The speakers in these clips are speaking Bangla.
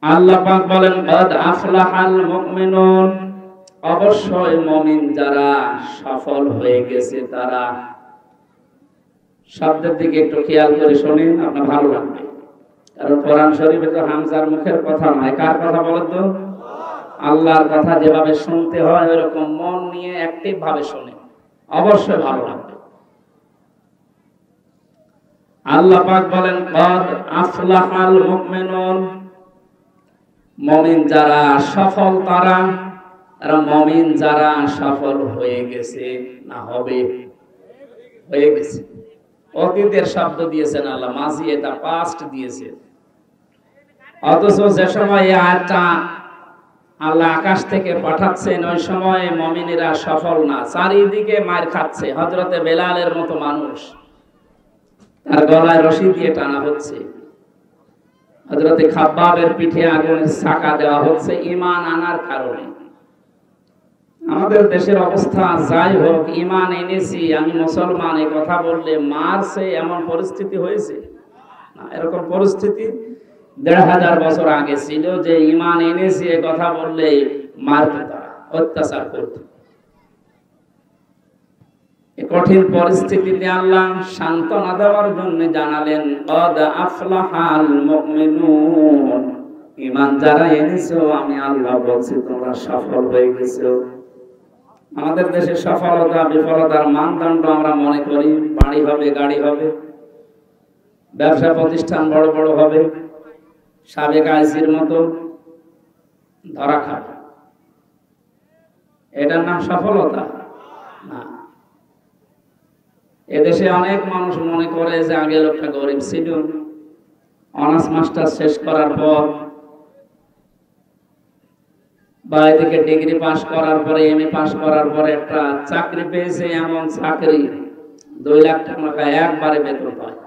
আল্লাহ পাক বলেন কদ আফলাহাল মুমিনুন, অবশ্যই মুমিন যারা সফল হয়ে গেছে তারা। শব্দের দিকে একটু খেয়াল করে শুনেন, আপনার ভালো লাগবে। কারণ কোরআন শরীফে তো হামজার মুখের কথা নয়, কার কথা বলেন তো? আল্লাহর কথা যেভাবে শুনতে হয় ওইরকম মন নিয়ে অ্যাক্টিভ ভাবে শুনে, অবশ্যই ভালো লাগবে। আল্লাহ পাক বলেন কদ আফলাহাল মুমিনুন, মুমিন যারা সফল তারা। আর মুমিন যারা সফল হয়ে গেছে, না হবে, হয়ে গেছে। অতীতের শব্দ দিয়েছেন আল্লাহ, মাঝি এটা পাস্ট দিয়েছে। অথচ যে সময় এই আয়াতটা আল্লাহ আকাশ থেকে পাঠাচ্ছেন ওই সময় মুমিনেরা সফল না, চারিদিকে মার খাচ্ছে। হযরতে বেলালের মতো মানুষ, তার গলায় রশি দিয়ে টানা হচ্ছে। হযরতে খাব্বাবের পিঠে আগুনের ছাকা দেওয়া হচ্ছে ঈমান আনার কারণে। আমাদের দেশের অবস্থা যাই হোক, ঈমান এনেছি আমি মুসলমান এই কথা বললে মারছে, এমন পরিস্থিতি হয়েছে না। এরকম পরিস্থিতি ১৫০০ বছর আগে ছিল যে ঈমান এনেছি এই কথা বললে মারত, তারা অত্যাচার করত। এই কঠিন পরিস্থিতিতে আল্লাহ সান্ত্বনা দেওয়ার জন্য জানালেন কদ আফলাহাল মুমিনুন, ঈমান যারা এনেছো আমি আল্লাহ বলছি তোমরা সফল হয়ে গেছো। আমাদের দেশে সফলতা বিফলতার মানদণ্ড আমরা মনে করি বাড়ি হবে, গাড়ি হবে, ব্যবসা প্রতিষ্ঠান বড় বড় হবে, সাবেক আইসির মতো ধরা খাবে, এটার নাম সফলতা না। এদেশে অনেক মানুষ মনে করে যে আগে লোকটা গরিব ছিল, অনার্স মাস্টার শেষ করার পর বা এদিকে ডিগ্রি পাস করার পরে এমএ পাস করার পরে একটা চাকরি পেয়েছে, এমন চাকরি 2 লাখ টাকা একবারে বেতন পায়।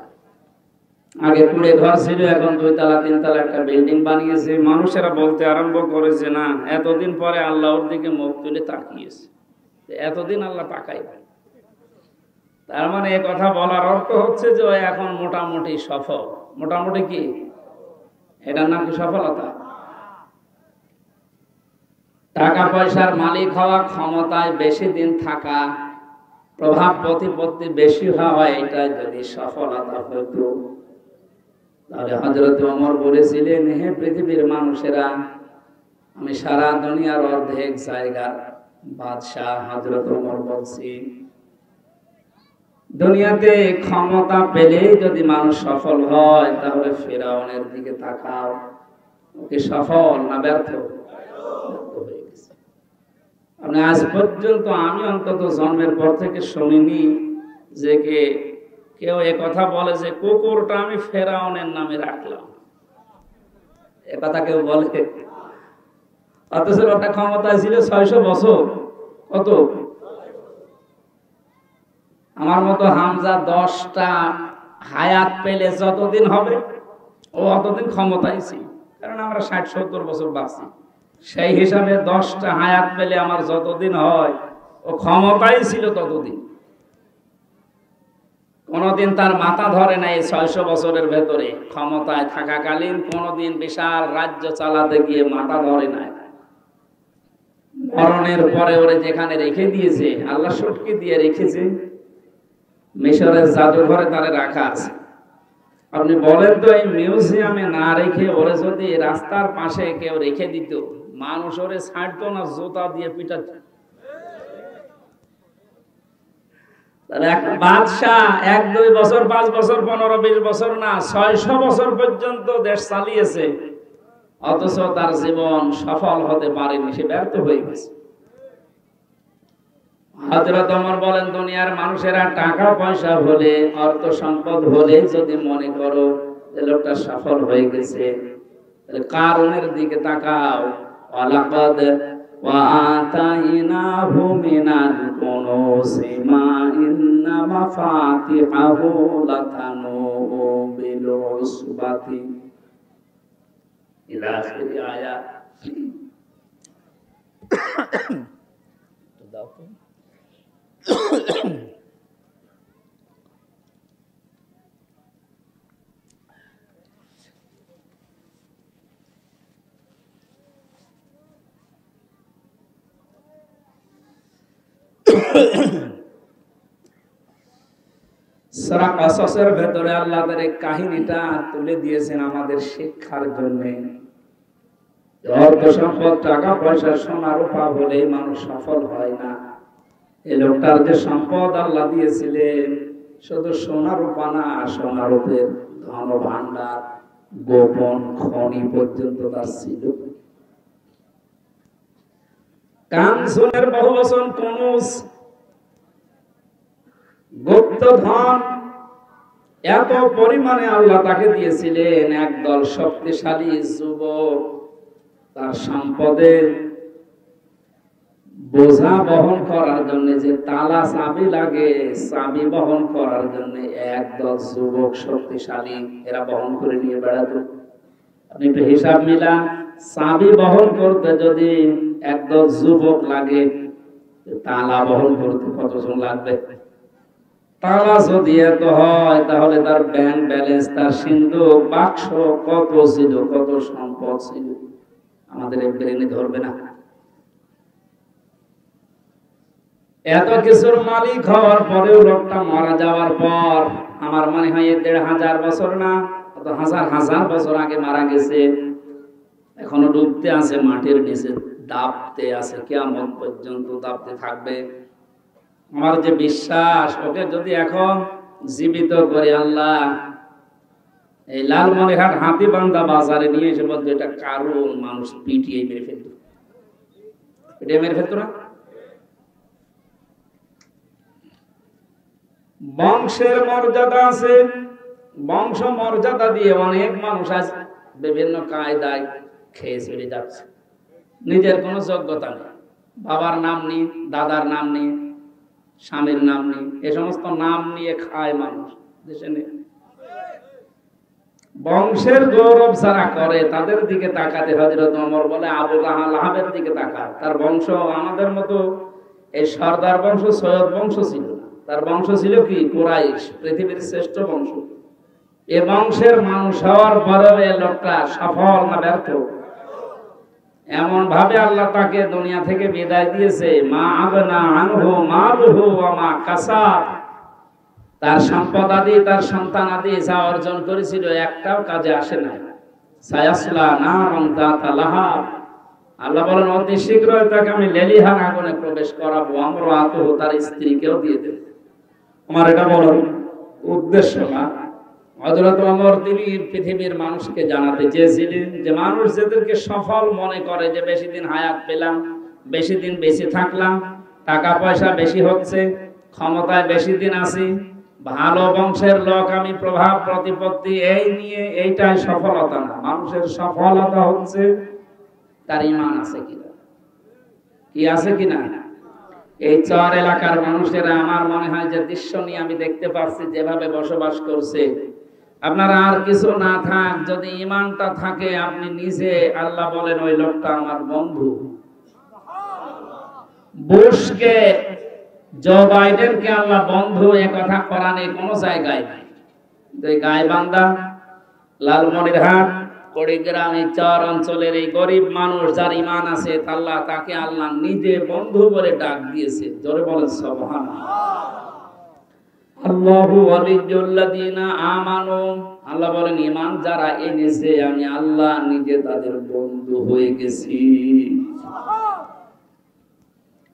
আগে কুড়ে ঘর ছিল, এখন 2 তলা 3 তলা একটা বিল্ডিং বানিয়েছে। মানুষেরা বলতে আরম্ভ করেছে না এতদিন পরে আল্লাহ ওর দিকে মুখ তুলে তাকিয়েছে, এতদিন আল্লাহ তাকাই। তার মানে এই কথা বলার অর্থ হচ্ছে যে ও এখন মোটামুটি সফল। মোটামুটি কি এটার নাম কি সফলতা? টাকা পয়সার মালিক হওয়া, ক্ষমতায় বেশি দিন থাকা, প্রভাব প্রতিপত্তি বেশি হওয়া, এটা যদি সফলতা হতো তাহলে হযরত ওমর বলেছিলেন হে পৃথিবীর মানুষেরা, আমি সারা দুনিয়ার অর্ধেক জায়গার বাদশাহ। হযরত ওমর বলছি দুনিয়াতে ক্ষমতা পেলেই যদি মানুষ সফল হয় তাহলে ফিরআউনের দিকে তাকাও, ওকে সফল না ব্যর্থ? হয়ে গেছে। আপনি আজ পর্যন্ত, আমি অন্তত জন্মের পর থেকে শুনিনি যে কেউ এ কথা বলে যে কুকুরটা আমি ফেরাউনের নামে রাখলাম, এ কথা কেউ বলে? অথচ ওটা ক্ষমতায় ছিল 600 বছর। কত? আমার মতো হামজা 10টা হায়াত পেলে যতদিন হবে ও অতদিন ক্ষমতায় ছিল, কারণ আমরা 60-70 বছর বাঁচি। সেই হিসাবে 10টা হায়াত পেলে আমার যতদিন হয় ও ক্ষমতায় ছিল ততদিন। কোনদিন তার মাথা ধরে নাই 600 বছরের ভেতরে ক্ষমতায় থাকাকালীন, কোনদিন বিশাল রাজ্য চালাতে গিয়ে মাথা ধরে নাই। মরণের পরে ওরে যেখানে রেখে দিয়েছে আল্লাহ শক্তি দিয়ে রেখেছে, মিশরের জাদুঘরে তারে রাখা আছে। আপনি বলেন তো এই মিউজিয়ামে না রেখে ওরে যদি রাস্তার পাশে কেউ রেখে দিত, মানুষ ওরে ছাড়তো না, জুতা দিয়ে পিটাত। তাহলে একটা বাদশাহ 1-2 বছর, 5 বছর, 15-20 বছর না, 600 বছর পর্যন্ত দেশ চালিয়েছে, অথচ তার জীবন সফল হতে পারেনি, সে ব্যর্থ হয়ে গেছে। হযরত ওমর বলেন দুনিয়ার মানুষেরা টাকা পয়সা হলে, অর্থ সম্পদ হলে যদি মনে করো যে লোকটা সফল হয়ে গেছে, তাহলে কারণের দিকে তাকাও। ওয়ালাকাদ ওয়াতাইনাহু মিনাল কুনুজি মা ইন্না মাফাতিহাহু লাতানু বিল উসবাতি ইলা আখিরি আয়াত। তো দাও তো। সূরা কাসাসের ভেতরে আল্লাহ তাআলা এই কাহিনীটা তুলে দিয়েছেন আমাদের শিক্ষার জন্য। অর্থ সম্পদ, টাকা পয়সা, সোনা রূপা হলেই মানুষ সফল হয় না। এই লোকটার যে সম্পদ আল্লাহ দিয়েছিলেন, শুধু সোনা রূপা না, সোনা রূপের ধন ভান্ডার, গোপন খনি পর্যন্ত তার ছিল। কানসুনের বহুবচন কুনুজ, গুপ্ত ধন এত পরিমাণে আল্লাহ তাকে দিয়েছিলেন। একদল শক্তিশালী যুবক তার সম্পদে বোঝা বহন করার জন্য, যে তালা চাবি লাগে, চাবি বহন করার জন্য একদল যুবক শক্তিশালী এরা বহন করে নিয়ে বেড়াতো। আপনি একটু হিসাব মিলান, চাবি বহন করতে যদি একদল যুবক লাগে, তালা বহন করতে কতজন লাগবে? তালা যদি এত হয়, তাহলে তার ব্যাংক ব্যালেন্স, তার সিন্ধুক বাক্স কত ছিল, কত সম্পদ ছিল, আমাদের ব্রেনে ধরবে না। এত কিছুর মালিক হওয়ার পরেও লোকটা মারা যাওয়ার পর, আমার মনে হয় ১,৫০০ বছর না, হাজার হাজার বছর আগে মারা গেছে, এখনো ডুবতে আছে মাটির নিচে, দাবতে আছে, কিয়ামত পর্যন্ত দাবতে থাকবে। আমার যে বিশ্বাস, ওকে যদি এখন জীবিত করে আল্লাহ এই লালমনিরহাট হাতিবান্ধা বাজারে নিয়ে এসে বলতো এটা কারণ, মানুষ পিটিয়ে মেরে ফেলত, পিটিয়ে মেরে ফেলত না। বংশের মর্যাদা আছে, বংশ মর্যাদা দিয়ে অনেক মানুষ আজ বিভিন্ন কায়দায় খেয়ে চলে যাচ্ছে। নিজের কোনো যোগ্যতা নেই, বাবার নাম নেই, দাদার নাম নেই, স্বামীর নাম নেই, এ সমস্ত নাম নিয়ে খায় মানুষ দেশে নেই। বংশের গৌরব যারা করে তাদের দিকে তাকাতে হযরত ওমর বলে, আবু লাহাবের দিকে তাকা, তার বংশ আমাদের মতো এই সর্দার বংশ, সৈয়দ বংশ ছিল না, তার বংশ ছিল কি কুরাইশ, পৃথিবীর শ্রেষ্ঠ বংশ। এ বংশের মানুষ হওয়ার পরেও এই লোকটা সফল না ব্যর্থ? এমন ভাবে আল্লাহ তাকে দুনিয়া থেকে বিদায় দিয়েছে, মা আগনা আনহু মালুহু ওয়া মা কাসাব, তার সম্পদ আদি, তার সন্তান আদি যা অর্জন করেছিল একটাও কাজে আসে না। সায়াসলা নারান যাতা লাহাব, আল্লাহ বলেন অতি শীঘ্রই তাকে আমি লেলিহান আগুনে প্রবেশ করাবো, আমরাতুহু, তার স্ত্রীকেও দিয়ে দেব। আমার এটা বলার উদ্দেশ্য না, হযরত ওমর তিনি পৃথিবীর মানুষকে জানাতে চেয়েছিলেন যে মানুষ যাদেরকে সফল মনে করে, যে বেশি দিন হায়াত পেলাম, বেশি দিন বেঁচে থাকলাম, টাকা পয়সা বেশি হচ্ছে, ক্ষমতায় বেশি দিন আছি, ভালো বংশের লোক আমি, প্রভাব প্রতিপত্তি এই নিয়ে, এইটাই সফলতা না। মানুষের সফলতা হচ্ছে তার ঈমান আছে কিনা, কি আছে কিনা। এই চর এলাকার মানুষেরা আমার মনে হয় যে দৃশ্য নিয়ে আমি দেখতে পাচ্ছি যেভাবে বসবাস করছে, আপনারা আর কিছু না থাক, যদি ঈমানটা থাকে, আপনি নিজে, আল্লাহ বলেন ওই লোকটা আমার বন্ধু। বুশকে, জো বাইডেনকে আল্লাহ বন্ধু, এ কথা কোরআনে কোনো জায়গায় নাই। এই গাইবান্ধা, লালমনিরহাট, কুড়িগ্রাম, এই চর অঞ্চলের এই গরিব মানুষ যার ঈমান আছে, আল্লাহ তাকে আল্লাহ নিজে বন্ধু বলে ডাক দিয়েছে। জোরে বলেন সুবহানাল্লাহ। আল্লাহু ওয়ালিয়্যুল্লাযীনা আমানু, আল্লাহ বলেন ঈমান যারা এনেছে আমি আল্লাহ নিজে তাদের বন্ধু হয়ে গেছি।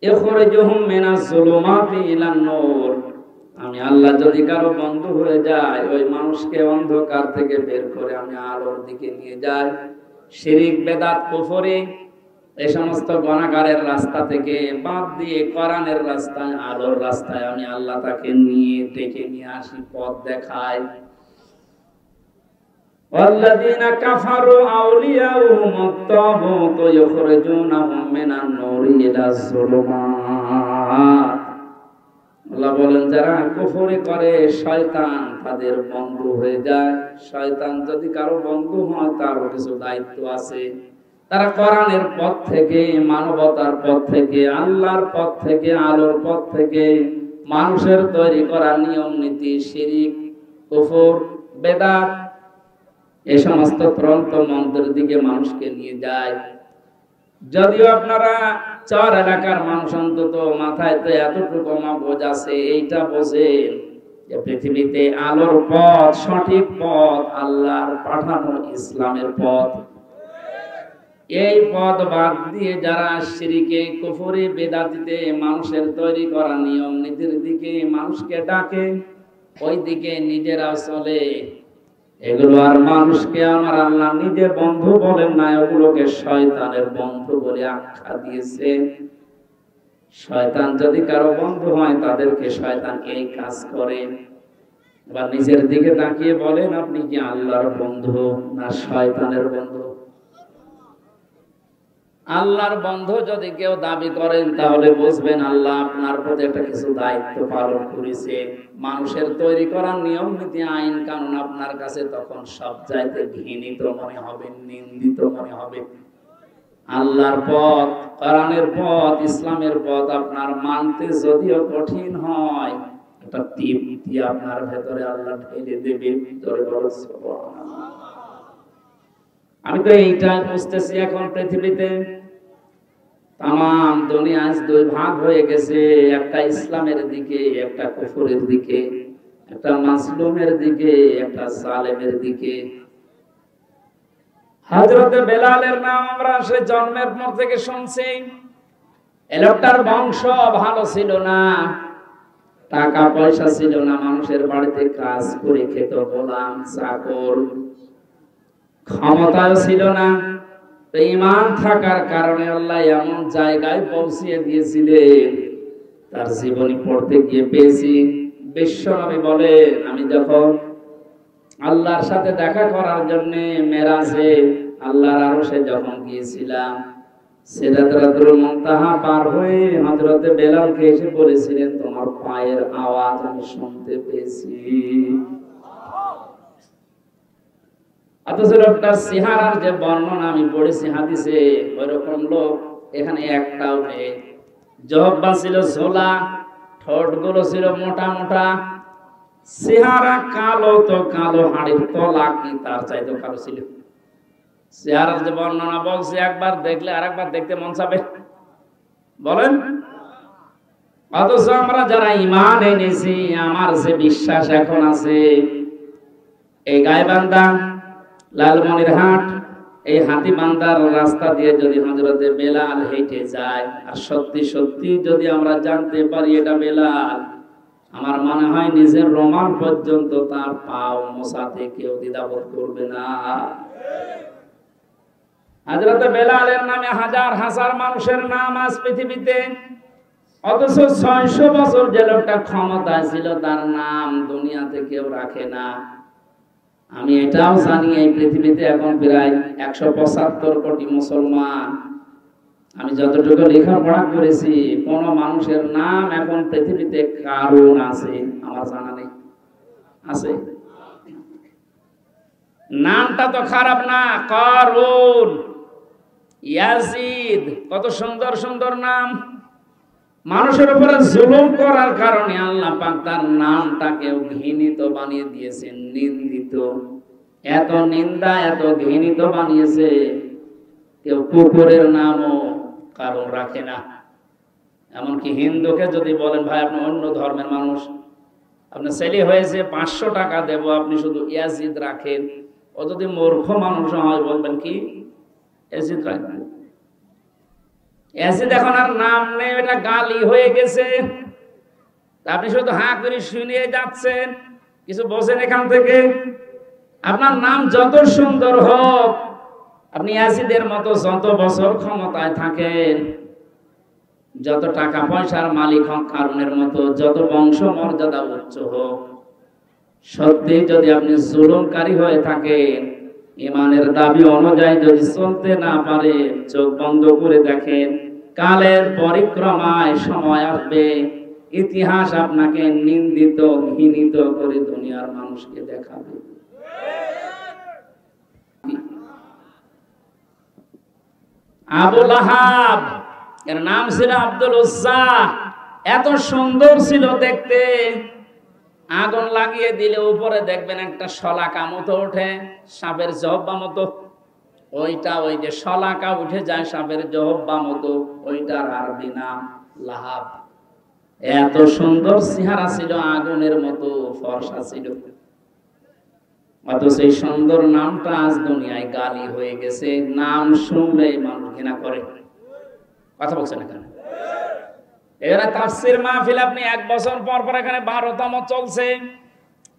ইখরিজুহুম মিনাজ যুলুমাতি ইলান নূর, আমি আল্লাহ যদি কারো বন্ধু হয়ে যায়, ওই মানুষকে অন্ধকার থেকে বের করে আমি আলোর দিকে নিয়ে যাই। শিরিক, বেদাত, কুফরি, এই সমস্ত গুনাহগারের রাস্তা থেকে বাদ দিয়ে কোরআনের রাস্তায়, আলোর রাস্তায় আমি আল্লাহ তাকে নিয়ে ডেকে নিয়ে আসি, পথ দেখাই। ওয়াল্লাযীনা কাফারু আউলিয়াউহুমুত তাগুত ইখরিজুনাহুম মিনান নূরি ইলাজ যুলুমাত, আল্লাহ বলেন যারা কুফরি করে, শয়তান তাদের বন্ধু হয়ে যায়। শয়তান যদি কারো বন্ধু হয়, তারও কিছু দায়িত্ব আছে। তারা কোরআনের পথ থেকে, মানবতার পথ থেকে, আল্লাহর পথ থেকে, আলোর পথ থেকে মানুষের তৈরি করা নিয়ম নীতি, শিরিক, কুফর, বেদাত, এই সমস্ত তন্ত্র মন্ত্রের দিকে মানুষকে নিয়ে যায়। যদিও আপনারা চর এলাকার মানুষ অন্তত মাথায় তো এতটুকু বোঝ আছে, এইটা বোঝেন যে পৃথিবীতে আলোর পথ, সঠিক পথ আল্লাহর পাঠানো ইসলামের পথ। এই পথ বাদ দিয়ে যারা শিরকে, কুফরি, বেদাতিতে মানুষের তৈরি করা নিয়ম নীতির দিকে মানুষকে ডাকে, ওই দিকে নিজেরা চলে, এগুলো আর মানুষকে আমার আল্লাহ নিজে বন্ধু বলেন না, ওগুলোকে শয়তানের বন্ধু বলে আখ্যা দিয়েছে। শয়তান যদি কারো বন্ধু হয় তাদেরকে শয়তান এই কাজ করে। বা নিজের দিকে তাকিয়ে বলেন আপনি কি আল্লাহর বন্ধু না শয়তানের বন্ধু? আল্লাহর বন্ধু যদি কেউ দাবি করেন তাহলে বুঝবেন আল্লাহ আপনার প্রতি একটা কিছু দায়িত্ব পালন করেছে। মানুষের তৈরি করা নিয়ম নীতি আইন কানুন আপনার কাছে তখন সব চাইতে ঘৃণিত মনে হবে, নিন্দিত মনে হবে। আল্লাহর পথ, কোরআনের পথ, ইসলামের পথ আপনার মানতে যদিও কঠিন হয়, একটা তৃপ্তি আপনার ভেতরে আল্লাহ ঢেলে দেবে। জোরে বলো সুবহানাল্লাহ। আমি তো এইটাই বুঝতেছি এখন পৃথিবীতে তাম দুনিয়া আজ দুই ভাগ হয়ে গেছে, একটা ইসলামের দিকে, একটা কুফরের দিকে, একটা মাসলুমের দিকে, একটা জালেমের দিকে। হযরতে বেলালের নাম আমরা সে জন্মের পর থেকে শুনছি। এই লোকটার বংশ ভালো ছিল না, টাকা পয়সা ছিল না, মানুষের বাড়িতে কাজ করে খেত, গোলাম চাকর, ক্ষমতাও ছিল না। তো ঈমান থাকার কারণে আল্লাহ এমন জায়গায় পৌঁছিয়ে দিয়েছিলেন, তার জীবনী পড়তে গিয়ে পেয়েছি। বিশ্বনবী বলেন, আমি যখন আল্লাহর সাথে দেখা করার জন্য মেরাজে আল্লাহর আরশে যখন গিয়েছিলাম, সিদরাতুল মুনতাহা পার হয়ে হযরতে বেলালকে এসে বলেছিলেন, তোমার পায়ের আওয়াজ আমি শুনতে পেয়েছি। অথচ লোকটার চেহারার যে বর্ণনা আমি পড়েছি হাদিসে, ওইরকম লোক এখানে একটাও নেই। জিহ্বা ছিল ঝোলা, ঠোঁটগুলো ছিল মোটা মোটা, চেহারা কালো তো কালো, হাড়ির তলা কি তার চাইতে কালো ছিল। চেহারার যে বর্ণনা বলছে, একবার দেখলে আরেকবার দেখতে মন চাবে, বলেন? অথচ আমরা যারা ঈমান এনেছি, আমার যে বিশ্বাস এখন আছে, এই গাইবান্ধা, লালমনিরহাট, এই হাতিবান্ধার রাস্তা দিয়ে যদি হযরতে বেলাল হেঁটে যায়, আর সত্যি সত্যি যদি আমরা জানতে পারি এটা বেলাল, আমার মনে হয় নিজের রোমান পর্যন্ত তার পাও মোছাতে কেউ দ্বিধাবোধ করবে না। হযরতে বেলালের নামে হাজার হাজার মানুষের নাম আজ পৃথিবীতে, অথচ 600 বছর যে লোকটা ক্ষমতায় ছিল তার নাম দুনিয়াতে কেউ রাখে না। আমি এটাও জানি এই পৃথিবীতে এখন প্রায় 175 কোটি মুসলমান। আমি যতটুকু লেখাপড়া করেছি, কোন মানুষের নাম এখন পৃথিবীতে কারুন আছে আমার জানা নেই। আছে? নামটা তো খারাপ না, কারুন, ইয়াজিদ, কত সুন্দর সুন্দর নাম। মানুষের উপরে জুলুম করার কারণে আল্লাহ পাক তার নামটাকে ঘৃণিত বানিয়ে দিয়েছেন, নিন্দিত। এত নিন্দা, এত ঘৃণিত বানিয়েছে, কেউ কুকুরের নামও কারণ রাখে না। এমনকি হিন্দুকে যদি বলেন, ভাই আপনি অন্য ধর্মের মানুষ, আপনার ছেলে হয়েছে 500 টাকা দেব, আপনি শুধু ইয়াজিদ রাখেন, ও যদি মূর্খ মানুষ হয় বলবেন কি ইয়াজিদ রাখবেন। ইয়াজিদ এখন আর নাম নেই, এটা গালি হয়ে গেছে। আপনি শুধু হাঁ করে শুনিয়ে যাচ্ছেন, কিছু বোঝেন এখান থেকে। আপনার নাম যত সুন্দর হোক, আপনি ইয়াজিদের মতো যত বছর ক্ষমতায় থাকেন, যত টাকা পয়সার মালিক হন কারুনের মতো, যত বংশ মর্যাদা উচ্চ হোক, সত্যি যদি আপনি জুলুমকারী হয়ে থাকেন, ঈমানের দাবি অনুযায়ী যদি চলতে না পারেন, চোখ বন্ধ করে দেখেন, কালের পরিক্রমায় সময় আসবে, ইতিহাস আপনাকে নিন্দিত, ঘৃণিত করে দুনিয়ার মানুষকে দেখাবে। আবু লাহাব, এর নাম ছিল আব্দুল উজ্জা, এত সুন্দর ছিল দেখতে, আগুন লাগিয়ে দিলে উপরে দেখবেন একটা শলাকা মতো ওঠে, সাপের জহ্বা মতো, ওইটা ওই যে শলাকা উঠে যায় সাপের জহব্বা মতো, ওইটার আরবি নাম লাহাব। এত সুন্দর চেহারা ছিল, আগুনের মতো ফর্সা ছিল, অথচ এই সুন্দর নামটা আজ দুনিয়ায় গালি হয়ে গেছে। নাম শুনলেই মানুষ ঘৃণা করে। কথা বলছেন এখানে? এখানে তাফসীর মাহফিল আপনি 1 বছর পর পর এখানে 12তম চলছে।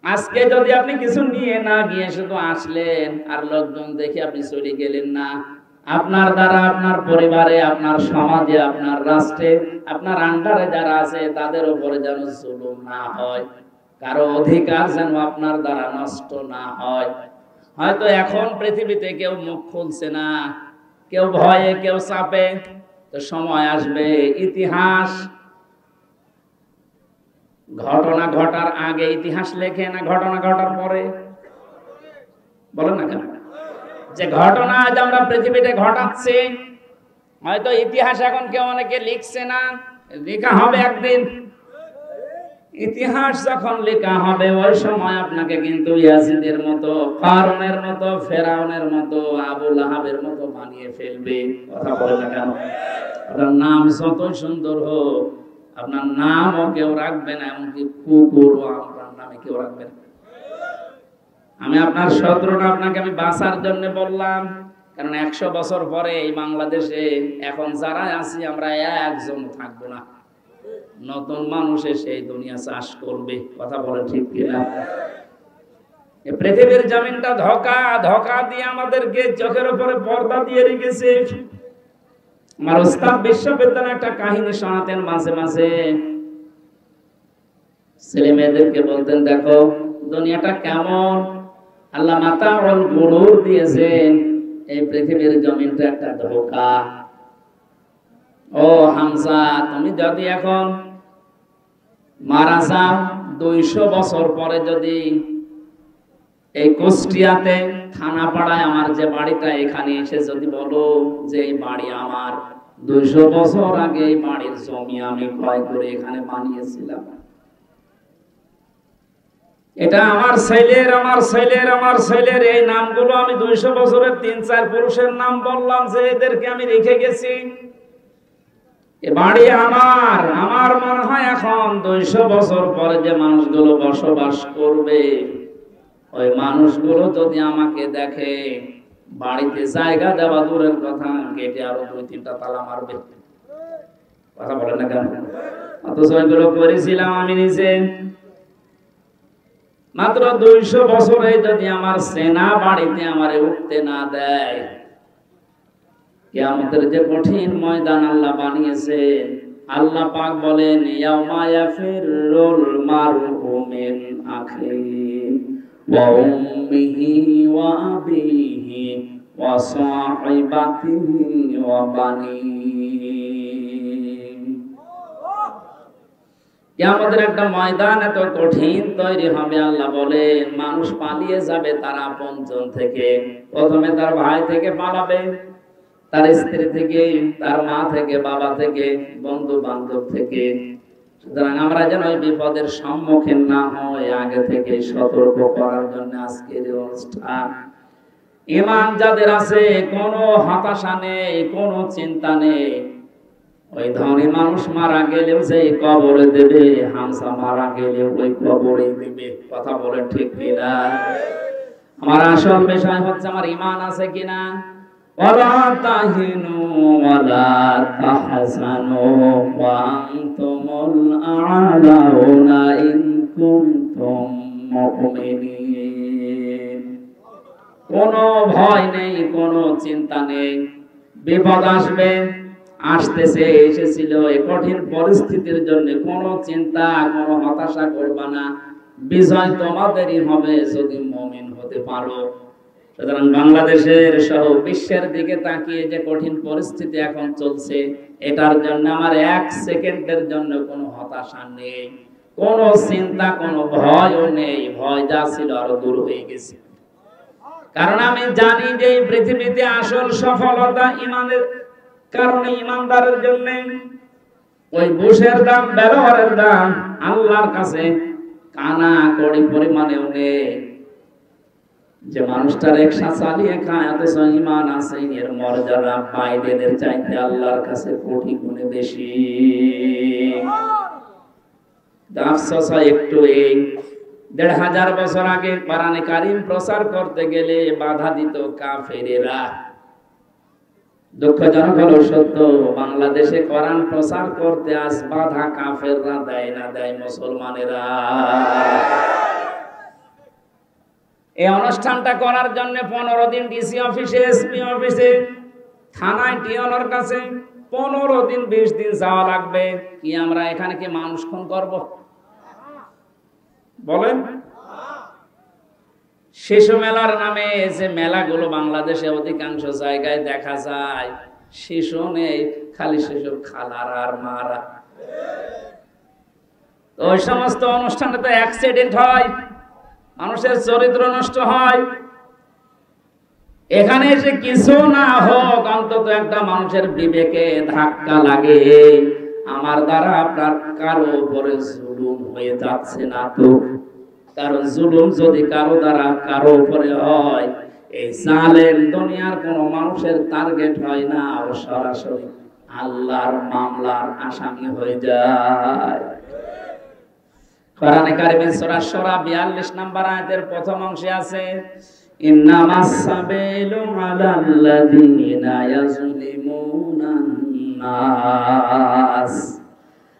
আজকে যদি আপনি কিছু নিয়ে না গিয়ে শুধু আসলেন আর লোকজন দেখে আপনি চলে গেলেন না, আপনার দ্বারা আপনার পরিবারে, আপনার সমাজে, আপনার রাষ্ট্রে, আপনার আন্ডারে যারা আছে তাদের উপরে যেন জুলুম না হয়, কারো অধিকার যেন আপনার দ্বারা নষ্ট না হয়। হয়তো এখন পৃথিবীতে কেউ মুখ খুলছে না, কেউ ভয়ে, কেউ চাপে, তো সময় আসবে ইতিহাস ঘটনা ঘটার আগে ইতিহাস লেখে না ঘটনা ঘটার পরে? বলেন না কেন? যে ঘটনা আজ আমরা পৃথিবীতে ঘটাচ্ছি, হয়তো ইতিহাস এখন কেউ অনেকে লিখছে না, লেখা হবে একদিন। ইতিহাস যখন লেখা হবে ওই সময় আপনাকে কিন্তু ইয়াজিদের মতো, কারুনের মতো, ফেরাউনের মতো, আবু লাহাবের মতো বানিয়ে ফেলবে। কথা বলে না কেন? আপনার নাম যত সুন্দর হোক, আপনার নামও কেউ রাখবে না, এমনকি কুকুরও আপনার নামে কেউ রাখবে না। আমি আপনার শত্রুটা আপনাকে আমি বাঁচার জন্য বললাম, কারণ 100 বছর পরে এই বাংলাদেশে এখন যারা আছি আমরা একজন থাকবো না, নতুন মানুষ এসে এই দুনিয়া চাষ করবে। কথা বলে ঠিক কিনা? এই পৃথিবীর জমিনটা ধোঁকা, ধোঁকা দিয়ে আমাদেরকে চোখের উপরে পর্দা দিয়ে রেখেছে। আমার ওস্তাদ বিশ্ববিদ্যালয়ে একটা কাহিনী শোনাতেন মাঝে মাঝে, ছেলে মেয়েদেরকে বলতেন, দেখো দুনিয়াটা কেমন, আল্লাহ মাতাউল গুরুর দিয়েছেন, এই পৃথিবীর জমিনটা একটা ধোঁকা। ও হামজা, তুমি যদি এখন মারা যাও, 200 বছর পরে যদি এই কুষ্টিয়াতে থানাপাড়ায় আমার যে বাড়িটা, এখানে এসে যদি বলো যে এই বাড়ি আমার, 200 বছর আগে এই বাড়ির জমি আমি ক্রয় করে এখানে বানিয়েছিলাম, এটা আমার ছেলের, আমার ছেলের, আমার ছেলের, এই নামগুলো আমি 200 বছরের 3-4 পুরুষের নাম বললাম যে এদেরকে আমি রেখে গেছি, এ বাড়ি আমার। আমার মনে হয় এখন 200 বছর পরে যে মানুষগুলো বসবাস করবে, ওই মানুষগুলো যদি আমাকে দেখে, বাড়িতে জায়গা দেওয়া দূরের কথা, গেটে আরো 2-3টা তালা মারবে। কথা বলে না কেন? অথচ এগুলো করেছিলাম আমি নিজে। মাত্র 200 বছরে যদি আমার সেনা বাড়িতে আমারে উঠতে না দেয়, কিয়ামতের যে কঠিন ময়দান আল্লাহ বানিয়েছেন, আল্লাহ পাক বলেন, ইয়াউমা ইয়াফিরুল মারউ মিন আখিহি ওয়া উম্মিহি ওয়া আবিহি ওয়া সাহিবাতিহি ওয়া বানিহি। কিয়ামতের একটা ময়দান এত কঠিন তৈরি হবে, আল্লাহ বলেন মানুষ পালিয়ে যাবে তার আপনজন থেকে। প্রথমে তার ভাই থেকে পালাবে, তার স্ত্রী থেকে, তার মা থেকে, বাবা থেকে, বন্ধু বান্ধব থেকে। সুতরাং আমরা যেন ওই বিপদের সম্মুখীন না হই, আগে থেকে সতর্ক করার জন্য আজকের এই অনুষ্ঠান। ঈমান যাদের আছে, কোনো হতাশা নেই, কোনো চিন্তা নেই। ওই ধনী মানুষ মারা গেলেও যে কবরে দেবে, হামসা মারা গেলেও ওই কবরে দেবে। কথা বলে ঠিক কিনা? আমার আসল বিষয় হচ্ছে আমার ঈমান আছে কিনা। ওয়ালা তাহিনু ওয়ালা তাহজানু ওয়া আনতুমুল আ'লাউনা ইন কুনতুম মুমিনিন। কোনো ভয় নেই, কোনো চিন্তা নেই। বিপদ আসবে, আসতেছে, এসেছিল, এই কঠিন পরিস্থিতির জন্য কোনো চিন্তা, কোনো হতাশা করবা না। বিজয় তোমাদেরই হবে যদি মুমিন হতে পারো। সুতরাং বাংলাদেশের সহ বিশ্বের দিকে তাকিয়ে যে কঠিন পরিস্থিতি এখন চলছে, এটার জন্য আমার 1 সেকেন্ডের জন্য কোনো হতাশা নেই, কোনো চিন্তা, কোনো ভয়ও নেই। ভয় যা ছিল আরো দূর হয়ে গেছে। কারণ আমি জানি যে এই পৃথিবীতে আসল সফলতা ঈমানের কারণে, ঈমানদারের জন্য। ওই ঘুষের দাম, ব্যবহারের দাম আল্লাহর কাছে কানা কড়ি পরিমাণেও নেই। যে মানুষটা রিকশা চালিয়ে খায় অথচ ঈমান আছে, এর মর্যাদা বাইডেনের চাইতে আল্লাহর কাছে কোটি গুণে বেশি। আফসোস হয় একটু, এই ১৫০০ বছর আগে কোরআনে কারীম প্রচার করতে গেলে বাধা দিত কাফেরেরা। দুঃখজনক হলো সত্য, বাংলাদেশে কোরআন প্রচার করতে আজ বাধা কাফেররা দেয় না, দেয় মুসলমানেরা। এই অনুষ্ঠানটা করার জন্য 15 দিন ডিসি অফিসে, এসপি অফিসে, থানায়, টিওনোর কাছে 15 দিন 20 দিন যাওয়া লাগবে। কি আমরা এখানে কি মানুষ খুন করব? বলেন। শিশু মেলার নামে যে মেলাগুলো বাংলাদেশে অধিকাংশ জায়গায় দেখা যায়, শিশু নেই, খালি শিশুর খালার আর মারা। ওই সমস্ত অনুষ্ঠানে তো অ্যাক্সিডেন্ট হয়, মানুষের চরিত্র নষ্ট হয়। এখানে এসে কিছু না হোক, অন্তত একটা মানুষের বিবেকে ধাক্কা লাগে, আমার দ্বারা আপনার কারো উপরে জুলুম হয়ে যাচ্ছে না তো? কারণ জুলুম যদি কারো দ্বারা কারো উপরে হয়, এই জালেম দুনিয়ার কোন মানুষের টার্গেট হয় না, ও সরাসরি আল্লাহর মামলার আসামি হয়ে যায়। কোরআনে কারিমে সূরা শুরা 42 নম্বর আয়াতের প্রথম অংশে আছে, ইন্নামাস সাবিলু আলাল্লাযীনা ইয়াজলিমুনান নাস।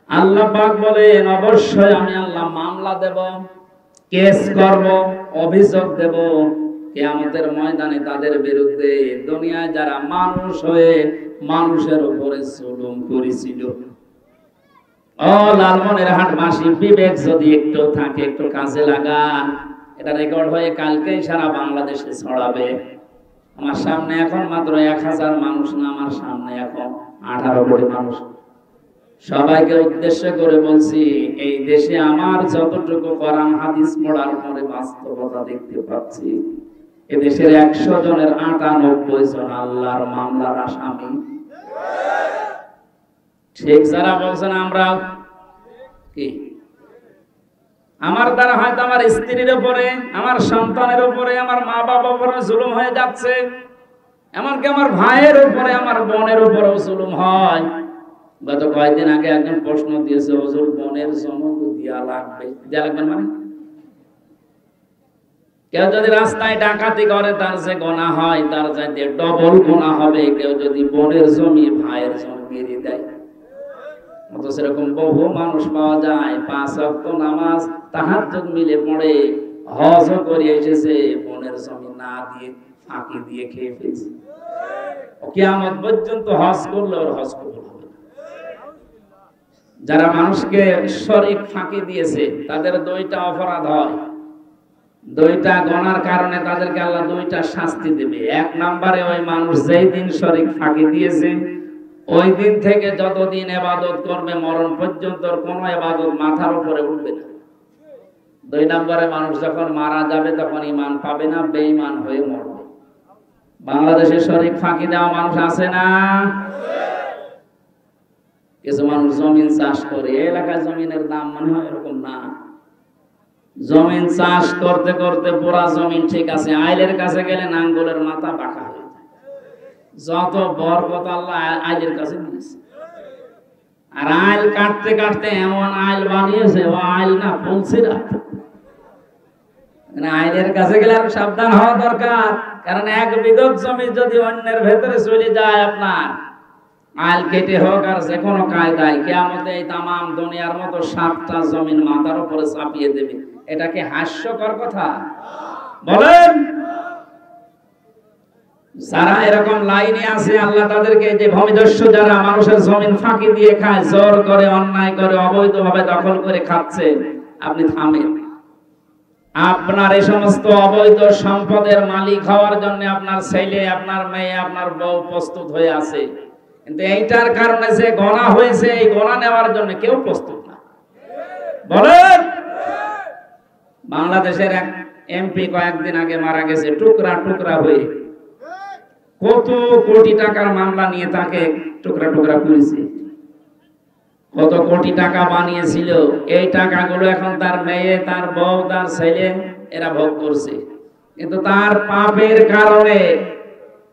আল্লাহ পাক বলেন, অবশ্যই আমি আল্লাহ মামলা দেব, কেস করব, অভিযোগ দেব কিয়ামতের ময়দানে তাদের বিরুদ্ধে, দুনিয়ায় যারা মানুষ হয়ে মানুষের উপরে জুলুম করেছিল। ও লালমনিরহাট বাসী, বিবেক যদি একটু থাকে, একটু কাজে লাগান, এটা রেকর্ড হয়ে কালকেই সারা বাংলাদেশে ছড়াবে। আমার সামনে এখন মাত্র 1000 মানুষ না, আমার সামনে এখন 18 কোটি মানুষ। সবাইকে উদ্দেশ্য করে বলছি, এই দেশে আমার যতটুকু কোরআন হাদিস পড়ার পরে বাস্তবতা দেখতে পাচ্ছি, এদেশের 100 জনের 98 জন আল্লাহর মামলার আসামি। ঠিক যারা বলছেন আমরা কি, আমার দ্বারা হয়তো আমার স্ত্রীর উপরে, আমার সন্তানের উপরে, আমার মা বাবার উপরে জুলুম হয়ে যাচ্ছে, এমনকি আমার ভাইয়ের উপরে, আমার বোনের উপরেও জুলুম হয়। গত কয়েকদিন আগে একজন প্রশ্ন দিয়েছে, হুজুর বোনের জমক দেয়া লাগবে, দেয়া লাগবে মানে কেউ যদি রাস্তায় ডাকাতি করে তার যে গুনাহ হয় তার চাইতে ডবল গুনাহ হবে কেউ যদি বোনের জমি ভাইয়ের জমি মেরে দেয়। মতো সেরকম বহু মানুষ পাওয়া যায়, 5 ওয়াক্ত নামাজ তাহাজ্জুদ মিলে পড়ে, হজ করে এসেছে, বোনের জমি না দিয়ে ফাঁকি দিয়ে খেয়ে ফেলছে। কিয়ামত পর্যন্ত হজ করলে ওর হজ কবুল হবে না। যারা মানুষকে শরীক ফাঁকি দিয়েছে তাদের 2টা অপরাধ হয়, 2টা গুনার কারণে তাদেরকে আল্লাহ 2টা শাস্তি দেবে। 1 নম্বরে ওই মানুষ যেই দিন শরীক ফাঁকি দিয়েছে ওই দিন থেকে যতদিন ইবাদত করবে মরণ পর্যন্ত কোনো ইবাদত মাথার উপরে উঠবে না। 2 নম্বরে মানুষ যখন মারা যাবে তখন ঈমান পাবে না, বেঈমান হয়ে মরবে। বাংলাদেশে শরীক ফাঁকি দেওয়া মানুষ আছে না? কিছু মানুষ জমিন চাষ করে, এই এলাকায় জমিনের দাম মনে হয় এরকম না, জমিন চাষ করতে করতে পুরা জমিন ঠিক আছে, আইলের কাছে গেলে নাঙ্গলের মাথা বাঁকা হয়ে যায়। যত বরকত আল্লাহ আইলের কাছে দিয়েছে, আর আইল কাটতে কাটতে এমন আইল বানিয়েছে, ও আইল না ফুলছিরা। আইলের কাছে গেলে আর সাবধান হওয়া দরকার, কারণ 1 বিঘত জমি যদি অন্যের ভেতরে চলে যায় আপনার, আইল কেটে হোক আর যে কোনো কায়দায়, কিয়ামতে এই তামাম দুনিয়ার মতো 7টা জমিন মাথার উপরে চাপিয়ে দেবে। এটা কি হাস্যকর কথা? বলেন। যারা এরকম লাইনে আছে আল্লাহ তাদেরকে, যে ভূমিদস্যু যারা মানুষের জমিন ফাঁকি দিয়ে খায়, জোর করে, অন্যায় করে, অবৈধভাবে দখল করে খাচ্ছে, আপনি থামেন। আপনার এই সমস্ত অবৈধ সম্পদের মালিক হওয়ার জন্য আপনার ছেলে, আপনার মেয়ে, আপনার বউ প্রস্তুত হয়ে আছে, কিন্তু এইটার কারণে যে গুনাহ হয়েছে, এই গুনাহ নেওয়ার জন্য কেউ প্রস্তুত না। বলেন। বাংলাদেশের এক এমপি কয়েকদিন আগে মারা গেছে, টুকরা টুকরা হয়ে। কত কোটি টাকার মামলা নিয়ে তাকে টুকরা টুকরা করেছে, কত কোটি টাকা বানিয়েছিল। এই টাকাগুলো এখন তার মেয়ে, তার বউ, তার ছেলে এরা ভোগ করছে। কিন্তু তার পাপের কারণে,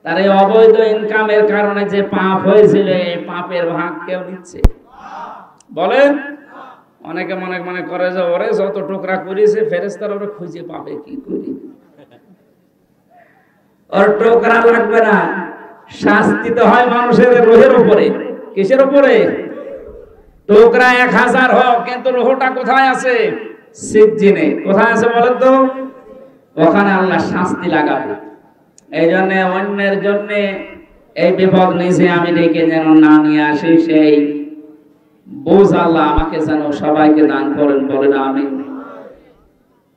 তার এই অবৈধ ইনকামের কারণে যে পাপ হয়েছিল, এই পাপের ভাগ কেউ নিচ্ছে? বলেন। অনেকে মনে করে যে ওরে যত টুকরা করেছে ফেরেশতারা ওরে খুঁজে পাবে কি করে, ওর টুকরা লাগবে না। শাস্তি তো হয় মানুষের রোহের উপরে। কিসের উপরে? টুকরা 1000 হোক, কিন্তু রোহটা কোথায় আছে? সিজ্জিনে। কোথায় আছে বলেন তো? ওখানে আল্লাহ শাস্তি লাগাবে। এই জন্য অন্যের জন্য এই বিপদ নিজে আমি ডেকে যেন না নিয়ে আসি, সেই বোঝ আল্লাহ আমাকে যেন সবাইকে দান করেন, বলেন আমিন।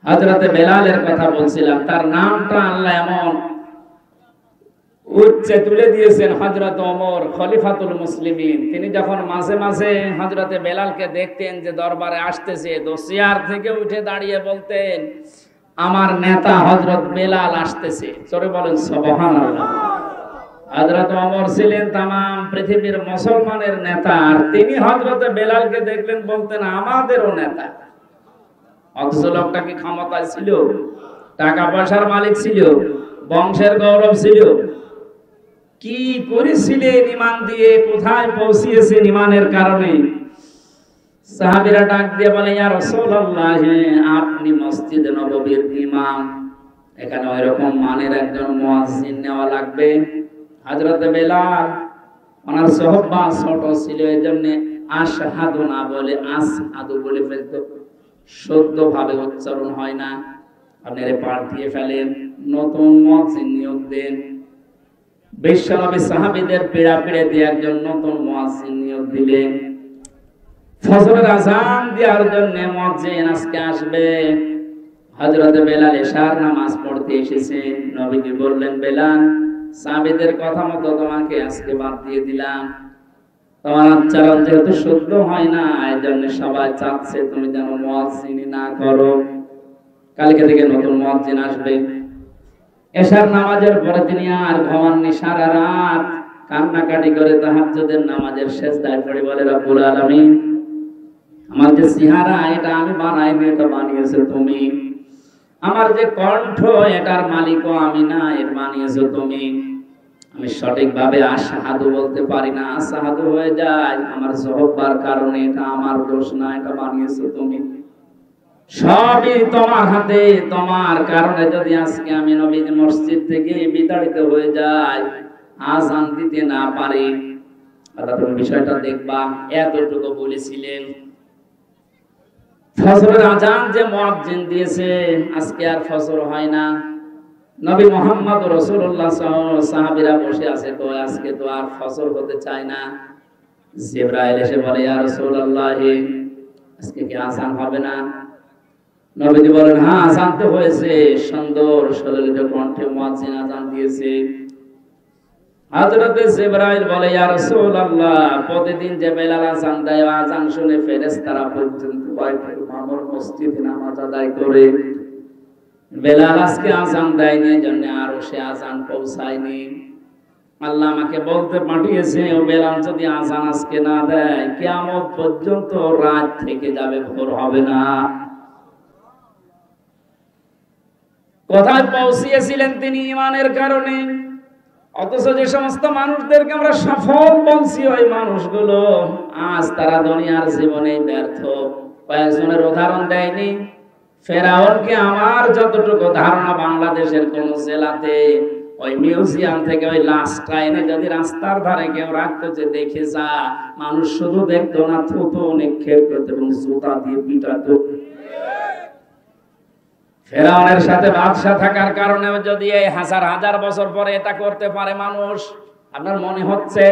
হযরতে বেলালের কথা বলছিলাম, তার নামটা আল্লাহ এমন উচ্চে তুলে দিয়েছেন। হযরত ওমর খলিফাতুল মুসলিমিন, তিনি যখন মাঝে মাঝে হযরতে বেলালকে দেখতেন যে দরবারে আসতেছে, তো চেয়ার থেকে উঠে দাঁড়িয়ে বলতেন, আমার নেতা হযরত বেলাল আসতেছে। জোরে বলেন সুবহানাল্লাহ। হযরত ওমর ছিলেন तमाम পৃথিবীর মুসলমানের নেতা, আর তিনি হযরতে বেলালকে দেখলেন বলতেন আমাদেরও নেতা। অথচ লোকটা কি ক্ষমতায় ছিল? টাকা পয়সার মালিক ছিল? বংশের গৌরব ছিল? কি করেছিলেন ঈমান দিয়ে? কোথায় পৌঁছিয়েছেন ঈমানের কারণে? সাহাবীরা ডাক দিয়ে বলে, ইয়া রাসূলুল্লাহ, আপনি মসজিদে নববীর ইমাম, এখানে এরকম মানের একজন মুয়াজ্জিন নেওয়া লাগবে। হযরতে বেলাল ওনার সোহবা ছোট ছিল, এজন্য আশহাদু না বলে আসহাদু বলে ফেলতো, শুদ্ধ ভাবে উচ্চারণ হয় না। আপনারা পাল্টিয়ে ফেলেন, নতুন মুয়াজ্জিন নিয়োগ দেন। বিশ্বনবী সাহাবীদের পীড়া দিয়ে একজন নতুন মুয়াজ্জিন নিয়োগ দিলেন। ফজরের আযান দেওয়ার জন্য মুয়াজ্জিন আজকে আসবে। হযরতে বেলাল ইশার নামাজ পড়তে এসেছেন। নবীজি বললেন, বেলাল, সাহাবীদের কথা মতো তোমাকে আজকে বাদ দিয়ে দিলাম। তোমার উচ্চারণ যেহেতু শুদ্ধ হয় না, এজন্য সবাই চাচ্ছে তুমি যেন মুয়াজ্জিনি না করো। কালকে থেকে নতুন মুয়াজ্জিন আসবে। এশার নামাজের পরে তিনি আর ঘুমাননি, সারা রাত কান্নাকাটি করে তাহাজ্জুদের নামাজের সিজদায় পড়ে বলে, রব্বুল আলামিন, আমার যে চেহারা এটা আমি বানাইনি, এটা বানিয়েছো তুমি। আমার যে কণ্ঠ এটার মালিকও আমি না, এর বানিয়েছো তুমি। আমি সঠিকভাবে আশহাদু বলতে পারি না, আশহাদু হয়ে যায়। আমার জহবার কারণে, এটা আমার দোষ না, এটা বানিয়েছো তুমি। সবই তোমার হাতে। তোমার কারণে যদি আজকে আমি নবীর মসজিদ থেকে বিতাড়িত হয়ে যাই, আযান দিতে না পারি, আল্লাহ তুমি বিষয়টা দেখবা। এতটুকু বলেছিলেন। ফজরের আযান যে মুয়াজ্জিন দিয়েছে, আজকে আর ফজর হয় না। নবী মুহাম্মদ রাসূলুল্লাহ সাল্লাল্লাহু আলাইহি ওয়াসাল্লাম সাহাবীরা বসে আছে, তো আজকে তো আর ফজর হতে চায় না। জিবরাইল এসে বলে, ইয়া রাসূলুল্লাহ, আজকে কি আযান হবে না? নবীজি বলেন, হ্যাঁ, আযান তো হয়েছে। সুন্দর সলিল কণ্ঠে মুয়াজ্জিন আযান দিয়েছে। হযরতে জিবরাইল বলে, ইয়া রাসূলুল্লাহ, প্রতিদিন যে বেলাল আযান দেয়, আযান শুনে ফেরেশতারা পর্যন্ত বাইতুল মামুর মসজিদে নামাজ আদায় করে। বেলাল আজকে আযান দেয়নি, এজন্য আরো সে আযান পৌঁছায়নি। আল্লাহ আমাকে বলতে পাঠিয়েছে, ও বেলাল যদি আযান আজকে না দেয়, কিয়ামত পর্যন্ত রাত থেকে যাবে, ভোর হবে না। কোথায় পৌঁছিয়েছিলেন তিনি ঈমানের কারণে? অথচ যে সমস্ত মানুষদেরকে আমরা সফল বলছি, ওই মানুষগুলো আজ তারা দুনিয়ার জীবনে ব্যর্থ। কয়েকজনের উদাহরণ দেয়নি? ফেরাউনকে আমার যতটুকু ধারণা, বাংলাদেশের কোন জেলাতে ওই মিউজিয়াম থেকে ওই লাশটা এনে যদি রাস্তার ধারে কেউ রাখতো, যে দেখে যা, মানুষ শুধু দেখতো না, থুতু নিক্ষেপ করতো এবং জুতা দিয়ে পিটাতো। ফেরাউনের সাথে বাদশা থাকার কারণে যদি এই হাজার হাজার বছর পরে এটা করতে পারে মানুষ, আপনার মনে হচ্ছে?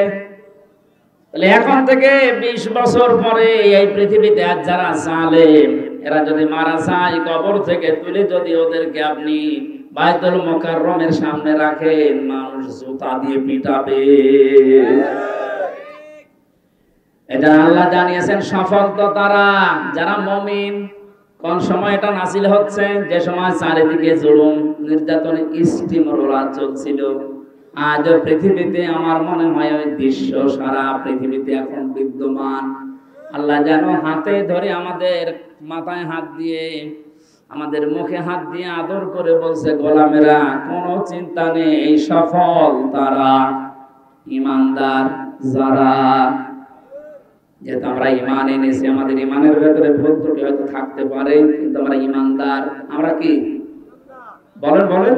তাহলে এখন থেকে 20 বছর পরে এই পৃথিবীতে আজ যারা জালেম, এরা যদি মারা যায়, কবর থেকে তুলে যদি ওদেরকে আপনি বাইতুল মুকাররমের সামনে রাখেন, মানুষ জুতা দিয়ে পিটাবে। এটা আল্লাহ জানিয়েছেন। সফল তো তারা যারা মুমিন। কোন সময় এটা নাযিল হচ্ছে? যে সময় চারিদিকে জুলুম নির্যাতন স্টিমরোলার চলছিল। আজ পৃথিবীতে আমার মনে হয় ওই দৃশ্য সারা পৃথিবীতে এখন বিদ্যমান। আল্লাহ যেন হাতে ধরে আমাদের মাথায় হাত দিয়ে আমাদের মুখে হাত দিয়ে আদর করে বলছে, গোলামেরা কোনো চিন্তা নেই, সফল তারা ঈমানদার যারা। যেহেতু আমরা ঈমান এনেছি, আমাদের ঈমানের ভেতরে ভুল ত্রুটি হয়তো থাকতে পারে, কিন্তু আমরা ঈমানদার। আমরা কি বলেন বলেন?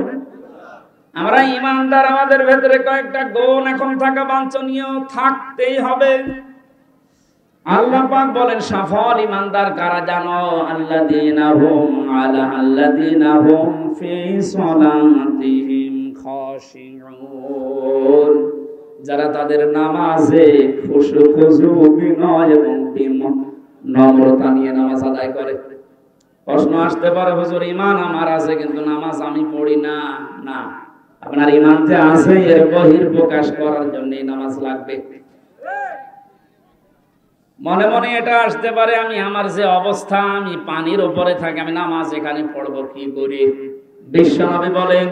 আমরা ঈমানদার। আমাদের ভেতরে কয়েকটা গুণ এখন থাকা বাঞ্ছনীয়, থাকতেই হবে। আল্লাহ পাক বলেন সফল ঈমানদার কারা জানো? আল্লাযীনা হুম ফি সালাতিহিম খাশিউন, যারা তাদের নামাজে খুশু বিনয় এবং নম্রতা নিয়ে নামাজ আদায় করে। প্রশ্ন আসতে পারে, হুজুর ঈমান আমার আছে কিন্তু নামাজ আমি পড়ি না। না, আপনার ঈমান যে আছে এর বহিঃপ্রকাশ করার জন্য নামাজ লাগবে। মনে মনে এটা আসতে পারে, আমি আমার যে অবস্থা, আমি পানির উপরে থাকি, আমি নামাজ এখানে পড়বো কি করি? বিশ্বনবী বলেন,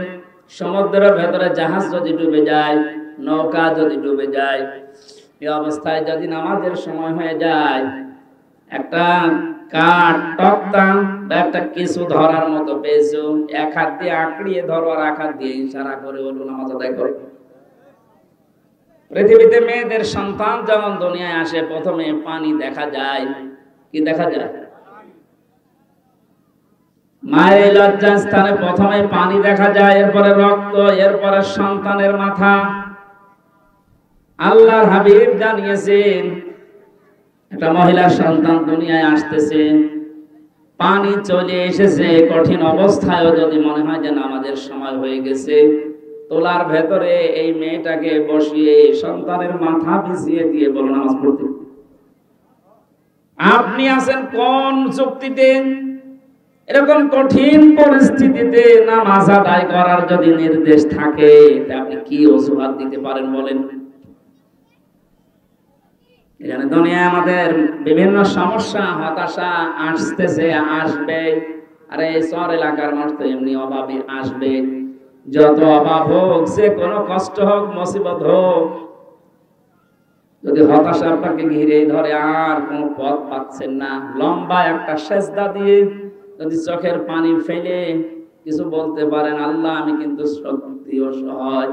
সমুদ্রের ভেতরে জাহাজ যদি ডুবে যায়, নৌকা যদি ডুবে যায়, এই অবস্থায় যদি নামাজের সময় হয়ে যায়, একটা কাঠ তক্তা বা একটা কিছু ধরার মতো পেয়েছো, এক হাত দিয়ে আঁকড়িয়ে ধরো আর এক হাত দিয়ে ইশারা করে বলো নামাজ আদায় করো। পৃথিবীতে মেয়েদের সন্তান যখন দুনিয়ায় আসে, প্রথমে পানি দেখা যায়। কি দেখা যায়? মায়ের লজ্জাস্থানে প্রথমে পানি দেখা যায়, এরপরে রক্ত, এরপরে সন্তানের মাথা। আল্লাহর হাবিব জানিয়েছেন, একটা মহিলার সন্তান দুনিয়ায় আসতেছে, পানি চলে এসেছে, কঠিন অবস্থায়ও যদি মনে হয় যে আমাদের সময় হয়ে গেছে, তোলার ভেতরে এই মেয়েটাকে বসিয়ে সন্তানের মাথা ভিজিয়ে দিয়ে বলো নামাজ পড়তে। আপনি আছেন কোন যুক্তিতে? এরকম কঠিন পরিস্থিতিতে নামাজ আদায় করার যদি নির্দেশ থাকে, আপনি কি অজুহাত দিতে পারেন বলেন? এখানে দুনিয়ায় আমাদের বিভিন্ন সমস্যা, হতাশা আসতেছে, আসবে। আরে শহর এলাকার মানুষ তো এমনি অভাবী, আসবে। যত অভাব হোক, যে কোনো কষ্ট হোক, মুসিবত হোক, যদি হতাশা আপনাকে ঘিরে ধরে, আর কোন পথ পাচ্ছেন না, লম্বা একটা সেজদা দিয়ে যদি চোখের পানি ফেলে কিছু বলতে পারেন, আল্লাহ আমি কিন্তু সত্যি অসহায়,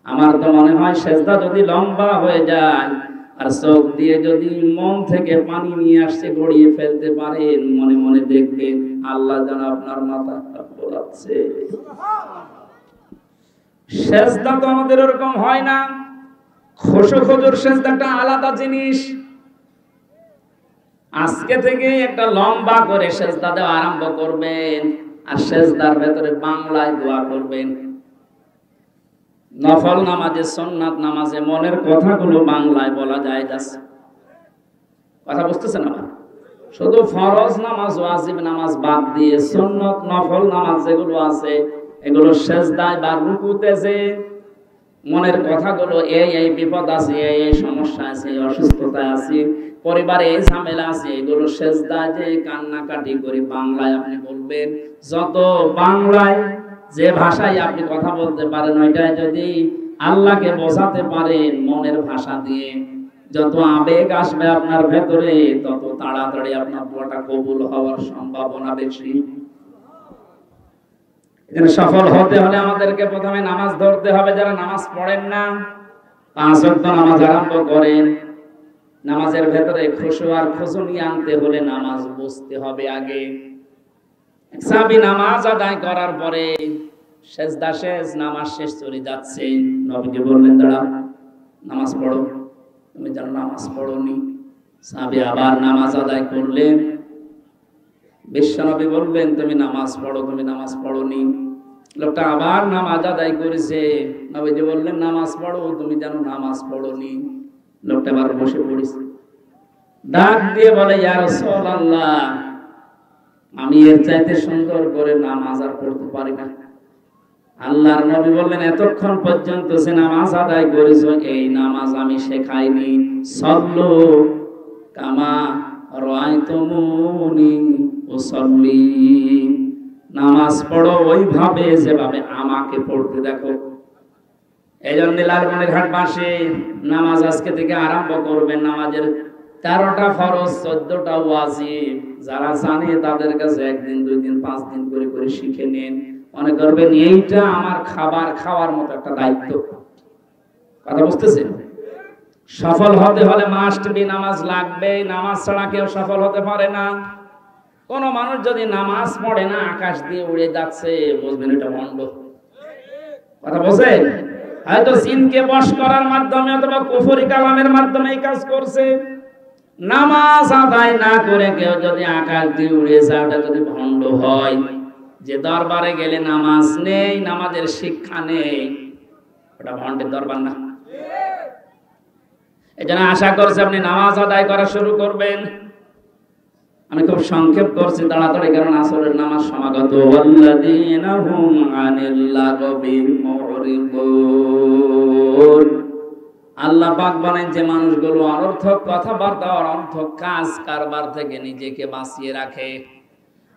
আমার তো মনে হয় সেজদা যদি লম্বা হয়ে যায় আর চোখ দিয়ে যদি মন থেকে পানি নিয়ে আসছে গড়িয়ে ফেলতে পারেন, মনে মনে দেখবেন আল্লাহ যেন আপনার মাথা বোলাচ্ছে। সেজদা তো আমাদের ওরকম হয় না। খুশুর সেজদাটা আলাদা জিনিস। আজকে থেকে একটা লম্বা করে সেজদা দেওয়া আরম্ভ করবেন, আর সেজদার ভেতরে বাংলায় দোয়া করবেন। নফল নামাজে, সুন্নাত নামাজে মনের কথাগুলো বাংলায় বলা যায়। কথা বুঝতেছেন না? শুধু ফরজ নামাজ, ওয়াজিব নামাজ বাদ দিয়ে সুন্নাত নফল নামাজ যেগুলো আছে, এগুলো সেজদায় বা রুকুতে যে মনের কথাগুলো, এই বিপদ আছে, এই সমস্যা আছে, এই অসুস্থতা আছে, পরিবারে এই ঝামেলা আছে, এগুলো সেজদায় যে কান্নাকাটি করে বাংলায় আপনি বলবেন। যত বাংলায় যে ভাষায় আপনি কথা বলতে পারেন, ওইটাই যদি আল্লাহকে বোঝাতে পারেন মনের ভাষা দিয়ে, যত আবেগ আসবে আপনার ভেতরে, তত তাড়াতাড়ি আপনার দোয়াটা কবুল হওয়ার সম্ভাবনা বেশি। এখানে সফল হতে হলে আমাদেরকে প্রথমে নামাজ ধরতে হবে। যারা নামাজ পড়েন না, 5 ওয়াক্ত নামাজ আরম্ভ করেন, নামাজের ভেতরে খুশু আর খুশুনি আনতে হলে নামাজ বুঝতে হবে আগে। সাহাবী নামাজ আদায় করার পরে সেজদা শেষ, নামাজ শেষ, চলে যাচ্ছে, নবীকে বললেন দাঁড়াও, নামাজ পড়ো, তুমি জানো নামাজ পড়োনি। সাহাবী আবার নামাজ আদায় করলেন, বিশ্বনবী বললেন তুমি নামাজ পড়ো, তুমি নামাজ পড়োনি। লোকটা আবার নামাজ আদায় করেছে, নবীজি বললেন নামাজ পড়ো, তুমি জানো নামাজ পড়োনি। লোকটা আবার বসে পড়েছে, ডাক দিয়ে বলে ইয়া রাসূলুল্লাহ, আমি এর চাইতে সুন্দর করে নামাজ আর পড়তে পারি না। আল্লাহর নবী বললেন এতক্ষণ পর্যন্ত যে নামাজ আদায় করেছো, এই নামাজ আমি শেখাইনি। সাল্লু কামা রাআইতুমুনি উসাল্লি, নামাজ পড়ো ওইভাবে যেভাবে আমাকে পড়তে দেখো। এই জন্য লালমনিরহাট বাসে নামাজ আজকে থেকে আরম্ভ করবেন। নামাজের 13টা ফরজ 14টা ওয়াজিব। যারা জানে তাদের কাছে একদিন 2 দিন 5 দিন করে করে শিখে নেন। মনে করবেন এইটা আমার খাওয়ার মতো একটা দায়িত্ব। কথা বুঝতেছেন? সফল হতে হলে মাস্ট বি নামাজ লাগবে। নামাজ ছাড়া কেউ সফল হতে পারে না। কোন মানুষ যদি নামাজ পড়ে না, আকাশ দিয়ে উড়ে যাচ্ছে, বুঝবেন এটা ভণ্ড। কথা বোঝেন? হয়তো জিনকে বশ করার মাধ্যমে অথবা কুফরি কালামের মাধ্যমে এই কাজ করছে। নামাজ আদায় না করে কেউ যদি আকাশ দিয়ে উড়ে যায়, ওটা যদি ভণ্ড হয়। যে দরবারে গেলে নামাজ নেই, নামাজের শিক্ষা নেই, ওটা ভণ্ডের দরবার না। এজন্য আশা করছি আপনি নামাজ আদায় করা শুরু করবেন। আমি খুব সংক্ষেপ করছি তাড়াতাড়ি, কারণ আসরের নামাজ সমাগত। ওয়াল্লাযীনা হুম আনিল লাগবি মুরিদুন। আল্লাহ পাক বলেন যে মানুষগুলো অনর্থক কথাবার্তা আর অনর্থক কাজ কারবার থেকে নিজেকে বাঁচিয়ে রাখে।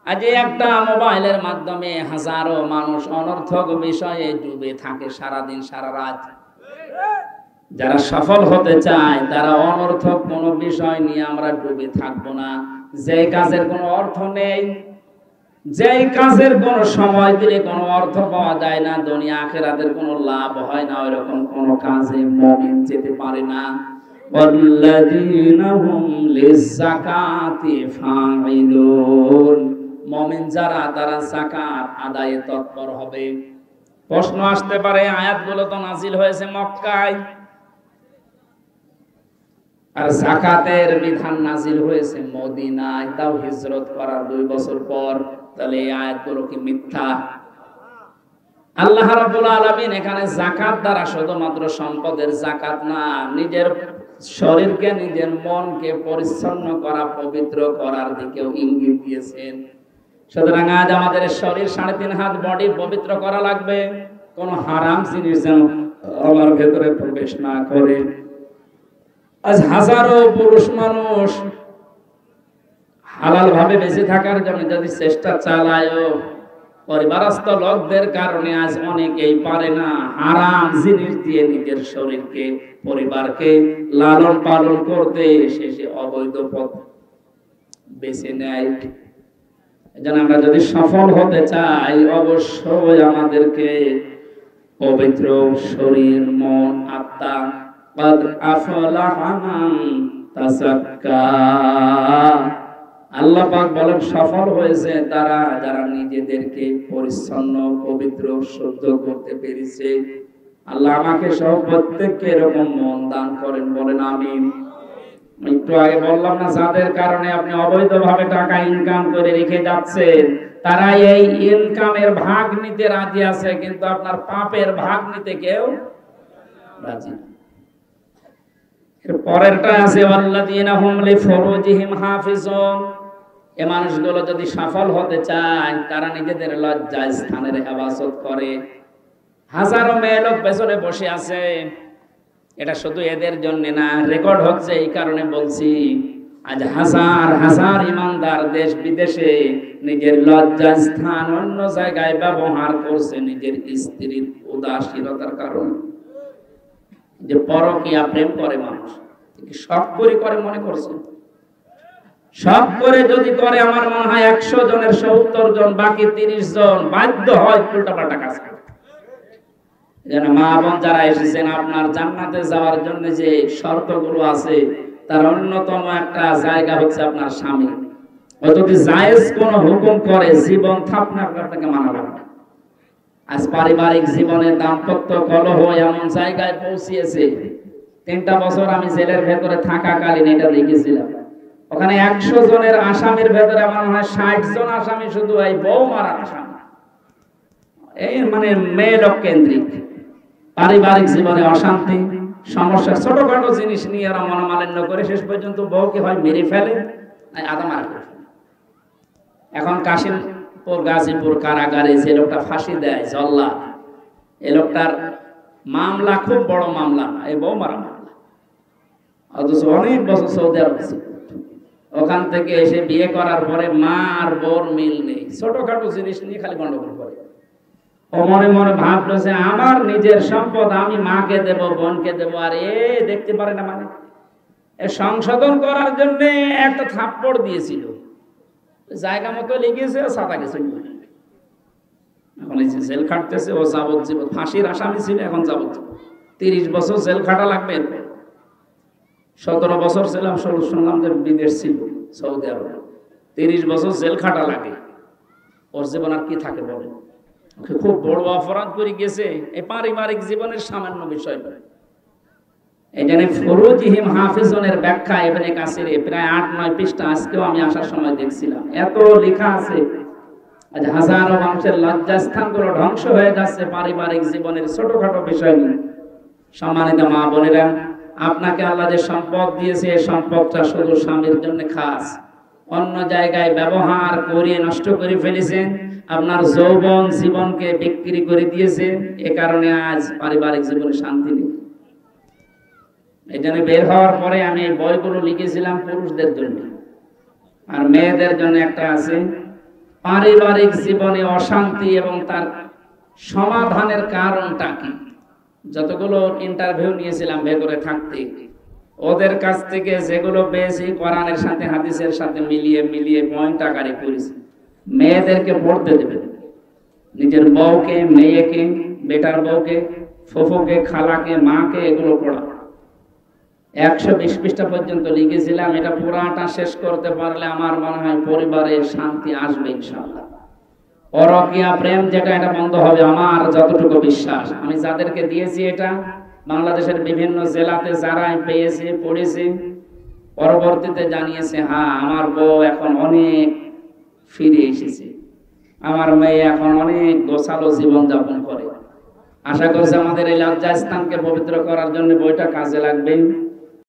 আজ একটা মোবাইলের মাধ্যমে হাজারো মানুষ অনর্থক বিষয়ে ডুবে থাকে সারাদিন সারা রাত। যারা সফল হতে চায় তারা অনর্থক কোনো বিষয় নিয়ে আমরা ডুবে থাকবো না। যে কাজের কোনো অর্থ নেই, যে কাজের কোনো সময় দিলে কোনো অর্থ পাওয়া যায় না, দুনিয়া আখিরাতের কোনো লাভ হয় না, ওইরকম কোনো কাজে মুমিন যেতে পারে না। ওয়াল্লাযীনা হুম লিয-যাকাতি ফাঈলুন। মুমিন যারা, তারা যাকাত আদায়ে তৎপর হবে। প্রশ্ন আসতে পারে, আয়াতগুলো তো নাজিল হয়েছে মক্কায়, আর যাকাতের বিধান নাজিল হয়েছে মদিনায়, তাও হিজরত করার 2 বছর পর। তাহলে এই আয়াতগুলো কি মিথ্যা? আল্লাহ রাব্বুল আলামিন এখানে যাকাত দ্বারা শুধুমাত্র সম্পদের যাকাত না, নিজের শরীরকে, নিজের মনকে পরিচ্ছন্ন করা, পবিত্র করার দিকেও ইঙ্গিত দিয়েছেন। সুতরাং আজ আমাদের শরীর 3.5 হাত বডি পবিত্র করা লাগবে। কোন হারাম জিনিস যেন আমার ভেতরে প্রবেশ না করে। আজ হাজারো পুরুষ মানুষ হালাল ভাবে বেঁচে থাকার জন্য যদি চেষ্টা চালায়, পরিবারস্থ লোকদের কারণে আজ অনেকেই পারে না। হারাম জিনিস দিয়ে নিজের শরীরকে, পরিবারকে লালন পালন করতে শেষে অবৈধ পথ বেছে নেয়। এজন্য আমরা যদি সফল হতে চাই, অবশ্যই আমাদেরকে পবিত্র শরীর, মন, আত্মা, قد أفلح من تزكى। আল্লাহ পাক বলেন সফল হয়েছে তারা যারা নিজেদেরকে পরিচ্ছন্ন, পবিত্র, শুদ্ধ করতে পেরেছে। আল্লাহ আমাকে সহ প্রত্যেককে এরকম মন দান করেন, বলেন আমিন। একটু আগে বললাম না, যাদের কারণে আপনি অবৈধভাবে টাকা ইনকাম করে রেখে যাচ্ছেন, তারা এই ইনকামের ভাগ নিতে রাজি আছে, কিন্তু আপনার পাপের ভাগ নিতে কেউ রাজি না। এর পরেরটা আছে ওয়াল্লাযীনা হুম লিফুরুজিহিম হাফিজুন। এই মানুষগুলো যদি সফল হতে চায়, তারা নিজেদের লজ্জা স্থানের হেফাজত করে। হাজারো মেয়ে লোক পেছনে বসে আছে, এটা শুধু এদের জন্য না, রেকর্ড হচ্ছে এই কারণে বলছি। আজ হাজার হাজার ইমানদার দেশ বিদেশে নিজের লজ্জা স্থান অন্য জায়গায় ব্যবহার করছে নিজের স্ত্রীর উদাসীনতার কারণে। যে পরকীয়া প্রেম করে মানুষ, শখ করে মনে করছে। শখ করে যদি করে, আমার মনে হয় 100 জনের 70 জন, বাকি 30 জন বাধ্য হয় উল্টাপাল্টা কাজ করতে। যেন মা বোন যারা এসেছেন, আপনার জান্নাতে যাওয়ার জন্য যে শর্তগুলো আছে, তার অন্যতম একটা জায়গা হচ্ছে আপনার স্বামী। ও যদি জায়েজ কোন হুকুম করে, জীবন থাপনা আপনাকে মানা লাগবে। আজ পারিবারিক জীবনে দাম্পত্য কলহ এমন জায়গায় পৌঁছিয়েছে, 3টা বছর আমি জেলের ভেতরে থাকাকালীন এটা দেখেছিলাম। ওখানে 100 জনের আসামির ভেতরে আমার মনে হয় 60 জন আসামি শুধু এই বউ মারার আসামি। এই মানে মেয়ে লোক কেন্দ্রিক পারিবারিক জীবনে অশান্তি, সমস্যা, ছোটখাটো জিনিস নিয়ে এরা মনোমালিন্য করে শেষ পর্যন্ত বউকে হয় মেরে ফেলে, আদা মারা করে ফেলে। এখন কাশিমপুর, গাজীপুর কারাগারে যে লোকটা ফাঁসি দেয়, জল্লাদ, এই লোকটার মামলা খুব বড় মামলা, এই বউ মারা মামলা। অথচ অনেক বছর সৌদি আরব ছিল। ওখান থেকে এসে বিয়ে করার পরে মা আর বউর মিল নেই, ছোটখাটো জিনিস নিয়ে খালি গন্ডগোল করে। ও মনে মনে ভাবলো যে আমার নিজের সম্পদ আমি মাকে দেব, বোনকে দেব, আর এ দেখতে পারে না। মানে সংশোধন করার জন্য একটা থাপ্পড় দিয়েছিল, জায়গা মতো লেগেছে, সাদা গেছে। এখন এই যে জেল খাটতেছে, ও যাবজ্জীবন, ফাঁসির আসামি ছিল, এখন যাবজ্জীবন 30 বছর জেল খাটা লাগবে। 17 বছর ছিলাম, শুনলাম যে বিদেশ ছিল সৌদি আরবে, 30 বছর জেল খাটা লাগে। ওর জীবন আর কি থাকে বলে? ওকে খুব বড় অপরাধ করে গেছে, এই পারিবারিক জীবনের সামান্য বিষয় নয়। এই জন্য ফুরুজিহিম হাফিজুনের ব্যাখ্যা ইবনে কাসিরে প্রায় 8-9 পৃষ্ঠা, আজকেও আমি আসার সময় দেখছিলাম, এত লেখা আছে। আজ হাজারো মানুষের লজ্জাস্থানগুলো ধ্বংস হয়ে যাচ্ছে পারিবারিক জীবনের ছোটখাটো বিষয় নিয়ে। সম্মানিত মা বোনেরা, আপনাকে আল্লাহ যে সম্পদ দিয়েছে, এই সম্পদটা শুধু স্বামীর জন্য খাস, অন্য জায়গায় ব্যবহার করে নষ্ট করে ফেলেছেন। আপনার যৌবন জীবনকে বিক্রি করে দিয়েছেন, এ কারণে আজ পারিবারিক জীবনে শান্তি নেই। এই জন্য বের হওয়ার পরে আমি এই বইগুলো লিখেছিলাম পুরুষদের জন্য, আর মেয়েদের জন্য একটা আছে, পারিবারিক জীবনে অশান্তি এবং তার সমাধানের কারণটা কি। যতগুলো ইন্টারভিউ নিয়েছিলাম ভেতরে থাকতে, ওদের কাছ থেকে যেগুলো পেয়েছি কোরআনের সাথে হাদিসের সাথে মিলিয়ে পয়েন্ট আকারে করেছি। মেয়েদেরকে পড়তে দেবে, নিজের বউকে, মেয়েকে, বেটার বউকে, ফুফুকে, খালাকে, মাকে, এগুলো পড়া। 120 পৃষ্ঠা পর্যন্ত লিখেছিলাম। এটা পুরাটা শেষ করতে পারলে আমার মনে হয় পরিবারে শান্তি আসবে ইনশাআল্লাহ। পরকীয়া প্রেম যেটা, এটা বন্ধ হবে আমার যতটুকু বিশ্বাস। আমি যাদেরকে দিয়েছি এটা, বাংলাদেশের বিভিন্ন জেলাতে যারা পেয়েছে, পড়েছে, পরবর্তীতে জানিয়েছে, হ্যাঁ আমার বউ এখন অনেক ফিরে এসেছে, আমার মেয়ে এখন অনেক গোছালো জীবন যাপন করে। আশা করছি আমাদের এই লজ্জাস্থানকে পবিত্র করার জন্য বইটা কাজে লাগবে।